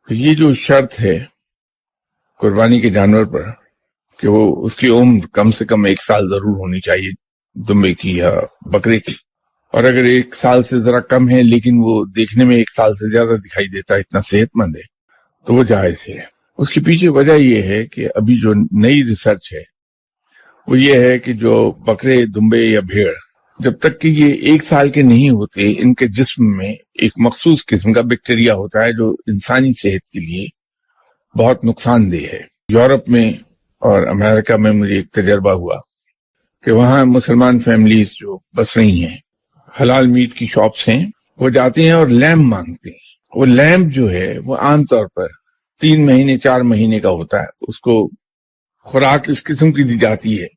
ये जो शर्त है कुर्बानी के जानवर पर कि वो उसकी उम्र कम से कम 1 साल जरूर होनी चाहिए, दुम्बे की या बकरे की, और अगर 1 साल से जरा कम है लेकिन वो देखने में 1 साल से ज्यादा दिखाई देता है, इतना सेहतमंद है, तो वो जायज है। उसके पीछे वजह ये है कि अभी जो नई रिसर्च है वो ये है कि जो बकरे, दुम्बे या भेड़, जब तक कि ये 1 साल के नहीं होते, इनके जिस्म में एक मखसूस किस्म का बैक्टीरिया होता है जो इंसानी सेहत के लिए बहुत नुकसानदेह है। यूरोप में और अमेरिका में मुझे एक तजर्बा हुआ कि वहां मुसलमान फैमिलीज जो बस रही हैं, हलाल मीट की शॉप्स हैं, वो जाते हैं और लैम्ब मांगते हैं। वो लैम्ब जो है वो आमतौर पर 3 महीने 4 महीने का होता है। उसको खुराक इस किस्म की दी जाती है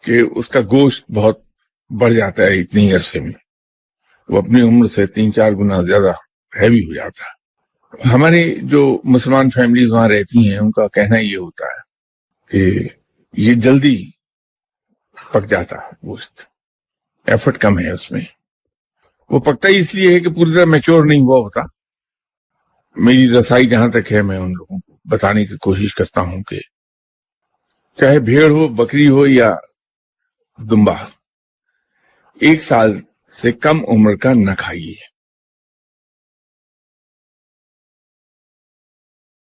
कि उसका गोश्त बहुत बढ़ जाता है इतनी ही अरसे में, वो अपनी उम्र से 3-4 गुना ज्यादा हैवी हो जाता है। हमारे जो मुसलमान फैमिलीज वहां रहती हैं उनका कहना ये होता है कि ये जल्दी पक जाता है गोश्त, एफर्ट कम है उसमें। वो पकता ही इसलिए है कि पूरी तरह मैच्योर नहीं हुआ होता। मेरी रसाई जहां तक है, मैं उन लोगों को बताने की कोशिश करता हूं कि चाहे भेड़ हो, बकरी हो या दुम्बा, 1 साल से कम उम्र का न खाइए।